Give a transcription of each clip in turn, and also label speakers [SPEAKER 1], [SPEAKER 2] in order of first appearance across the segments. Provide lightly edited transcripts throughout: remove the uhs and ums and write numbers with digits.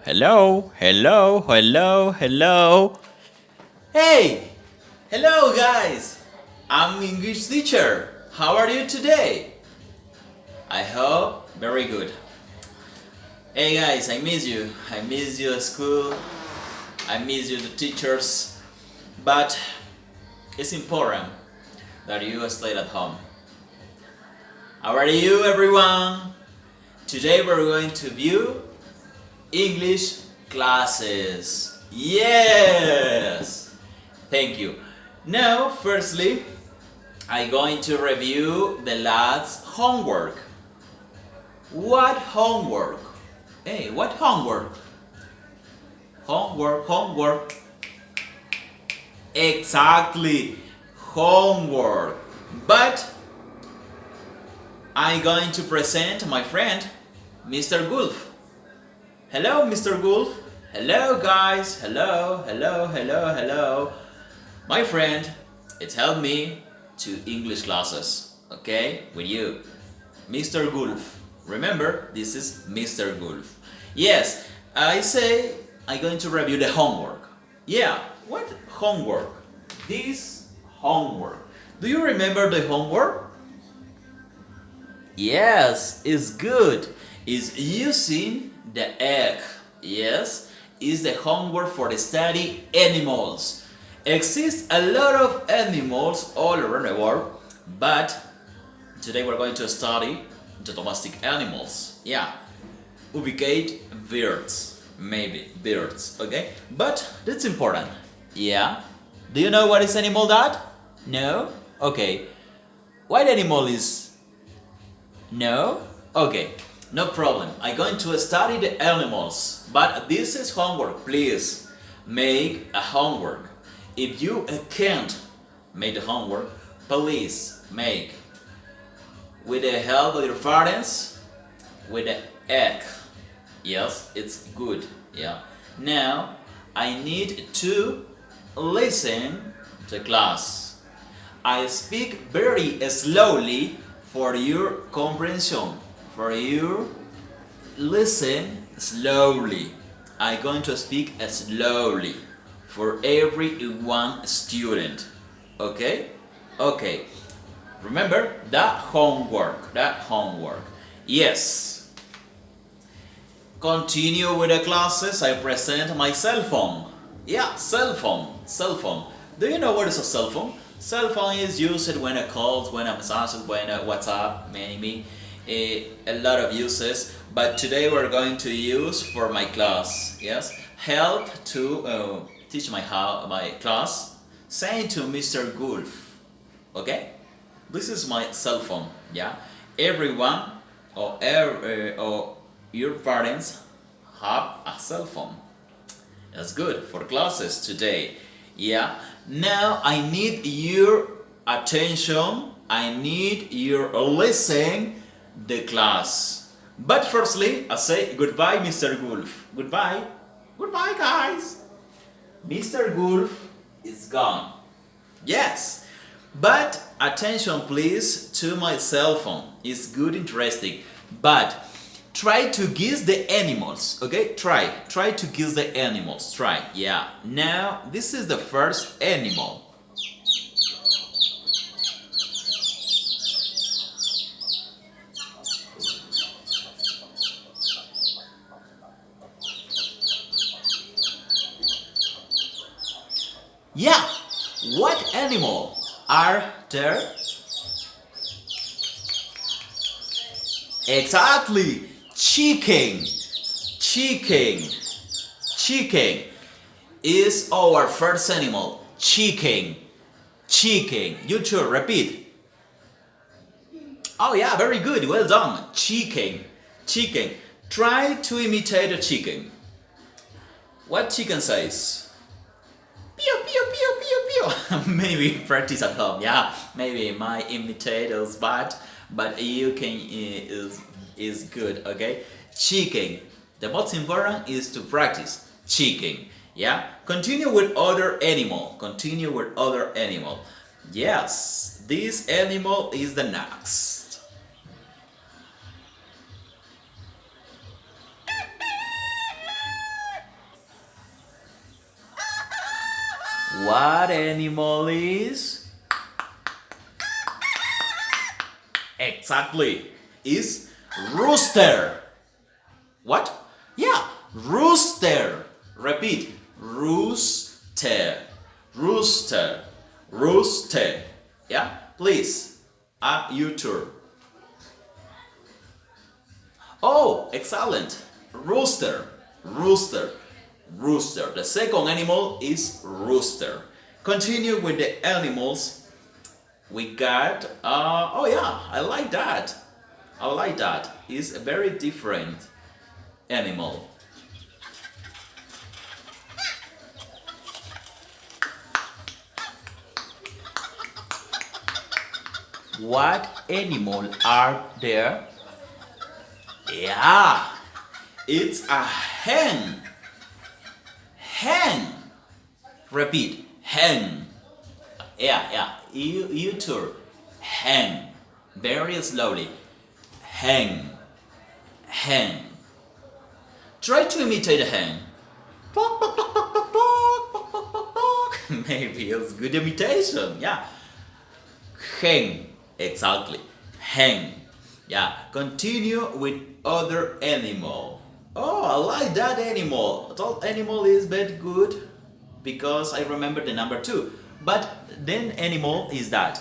[SPEAKER 1] hello, hello, hello, hello. Hey, hello guys. I'm English teacher. How are you today? I hope very good. Hey guys, I miss you. I miss you at school. I miss you the teachers. But it's important that you stay at home. How are you everyone? Today we're going to view English classes. Yes! Thank you. Now, firstly, I'm going to review the last homework. What homework? Hey, what homework? Homework. Exactly, homework. But I'm going to present my friend, Mr. Gulf. Hello, Mr. Gulf. Hello, guys. Hello. My friend, it helped me to English classes, okay, with you. Mr. Gulf. Remember, this is Mr. Gulf. Yes, I say I'm going to review the homework. Yeah, what homework? This homework. Do you remember the homework? Yes, it's good. It's using the egg. Yes, is the homework for the study animals. Exists a lot of animals all around the world, but today we're going to study the domestic animals. Yeah, ubicate birds, maybe birds. Okay, but that's important. Yeah. Do you know what is animal that? No. Okay. What animal is? No? Okay, no problem. I'm going to study the animals, but this is homework. Please make a homework. If you can't make the homework, please make with the help of your parents with the egg. Yes, it's good. Yeah. Now I need to listen to class. I speak very slowly for your comprehension, for you listen slowly. I'm going to speak slowly for every one student. Okay? Okay. Remember that homework. Yes. Continue with the classes. I present my cell phone. Yeah, cell phone. Do you know what is a cell phone? Cell phone is used when a calls, when a message, when a WhatsApp, maybe a lot of uses. But today we're going to use for my class. Yes, help to teach my class. Say to Mr. Gulf. Okay, this is my cell phone. Yeah, everyone or your parents have a cell phone. That's good for classes today. Yeah. Now I need your attention. I need your listen the class. But firstly, I say goodbye, Mr. Gulf. Goodbye. Goodbye, guys. Mr. Gulf is gone. Yes. But attention please to my cell phone. It's good, interesting. But try to guess the animals, okay? Try to guess the animals. Try, yeah. Now, this is the first animal. Yeah, what animal are there? Exactly, chicken. Chicken is our first animal. Chicken. You should repeat. Oh yeah, very good. Well done. Chicken. Try to imitate a chicken. What chicken says? Pew pew pew pew pew. Maybe practice at home. Yeah, maybe my imitators bad, but you can is good. Okay, chicken. The most important is to practice chicken. Yeah. Continue with other animal. Yes, this animal is the next. What animal is? Exactly. Is rooster. What? Yeah, rooster. Repeat. Rooster. Rooster. Rooster. Yeah, please. Your turn. Oh, excellent. Rooster. Rooster. Rooster. The second animal is rooster. Continue with the animals. We got, oh yeah, I like that. I like that. It's a very different animal. What animal are there? Yeah, it's a hen. Hen. Repeat. Hen. Yeah. You too. Hen. Very slowly. Hen. Hen. Try to imitate a hen. Maybe it's good imitation. Yeah. Hen. Exactly. Hen. Yeah. Continue with other animal. Oh, I like that animal. That animal is very good because I remember the number 2. But then animal is that.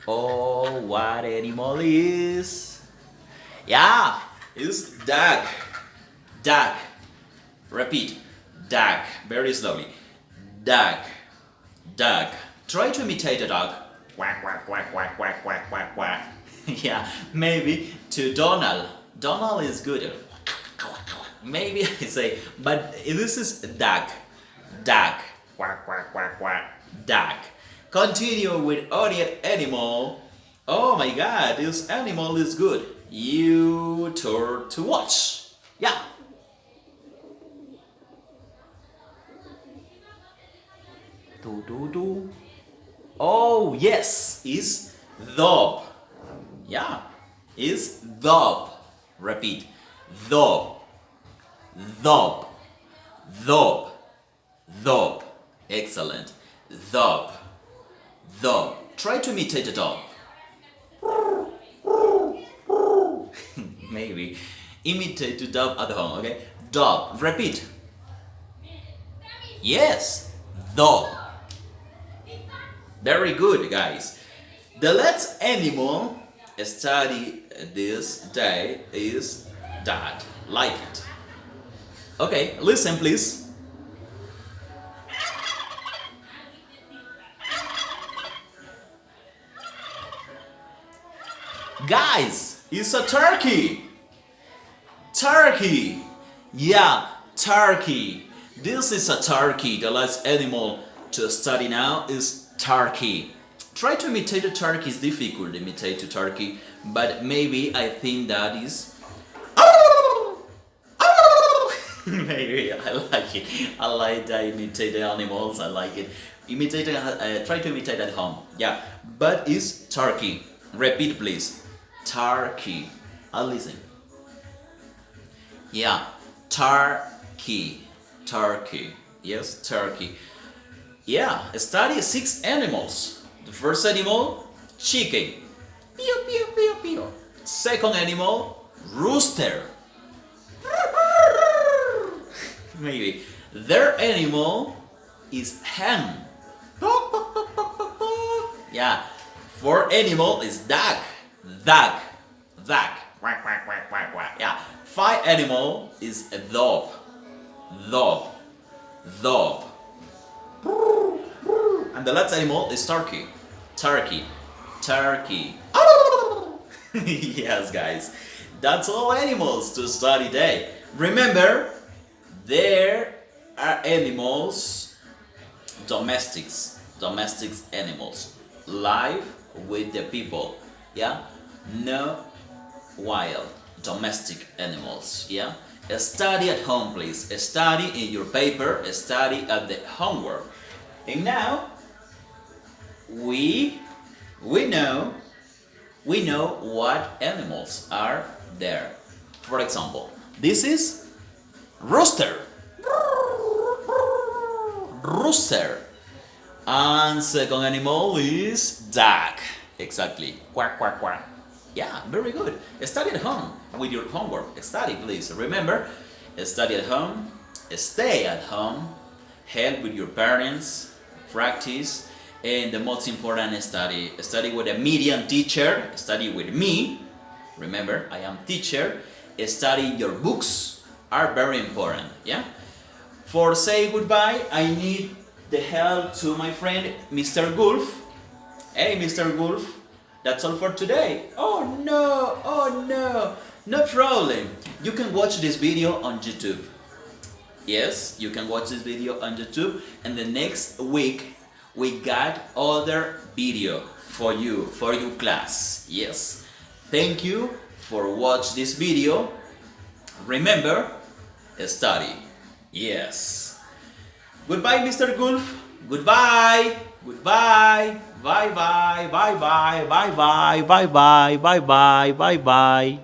[SPEAKER 1] Oh, what animal is? Yeah, it's duck. Duck. Repeat. Duck. Very slowly. Duck. Duck. Try to imitate a duck. Quack, quack, quack, quack, quack, quack, quack, quack. Yeah, maybe to Donald. Donald is good. Maybe I say, but this is duck. Duck. Quack, quack, quack, quack. Duck. Continue with other animal. Oh my god, this animal is good. You turn to watch. Yeah. Do. Oh yes, is dove. Yeah, is dove. Repeat. Dove. Dove. Dove. Dove. Excellent. Dove. Dove. Try to imitate a dog. Maybe. Imitate the dove at home, okay? Dove. Repeat. Yes. Dove. Very good, guys. The last animal study this day is that. Like it. Okay, listen please. Guys, it's a turkey. Turkey. Yeah, turkey. This is a turkey. The last animal to study now is turkey. Try to imitate a turkey. It's difficult to imitate a turkey, but maybe I think that is. Maybe I like it. I like that imitate the animals. I like it. Imitate. Try to imitate at home. Yeah, but it's turkey. Repeat, please. Turkey. I'll listen. Yeah, turkey. Turkey. Yes, turkey. Yeah, study 6 animals. The first animal, chicken. Pew, pew, pew, pew. Second animal, rooster. Maybe. Third animal is hen. Yeah. Fourth animal is duck. Duck. Duck. Quack, quack, quack, quack, quack. Yeah. 5 animal is a dog. Dog. Dog. And the last animal is turkey. Turkey. Turkey. Yes, guys. That's all animals to study today. Remember, there are animals, domestics animals, live with the people. Yeah, no wild domestic animals. Yeah, study at home, please. Study in your paper. Study at the homework. And now we know what animals are there. For example, this is rooster. Rooster. And second animal is duck. Exactly. Quack, quack, quack. Yeah, very good. Study at home with your homework. Study, please. Remember, study at home, stay at home, help with your parents, practice, and the most important, study with a medium teacher, study with me. Remember, I am teacher. Study your books are very important. Yeah. For say goodbye, I need the help to my friend Mr. Gulf. Hey, Mr. Gulf, that's all for today. Oh no, no problem. You can watch this video on YouTube. Yes, you can watch this video on YouTube, and the next week we got other video for you, for your class. Yes, thank you for watch this video. Remember, study. Yes. Goodbye, Mr. Gulf. Goodbye. Goodbye. Bye bye. Bye bye. Bye bye. Bye bye. Bye bye. Bye bye.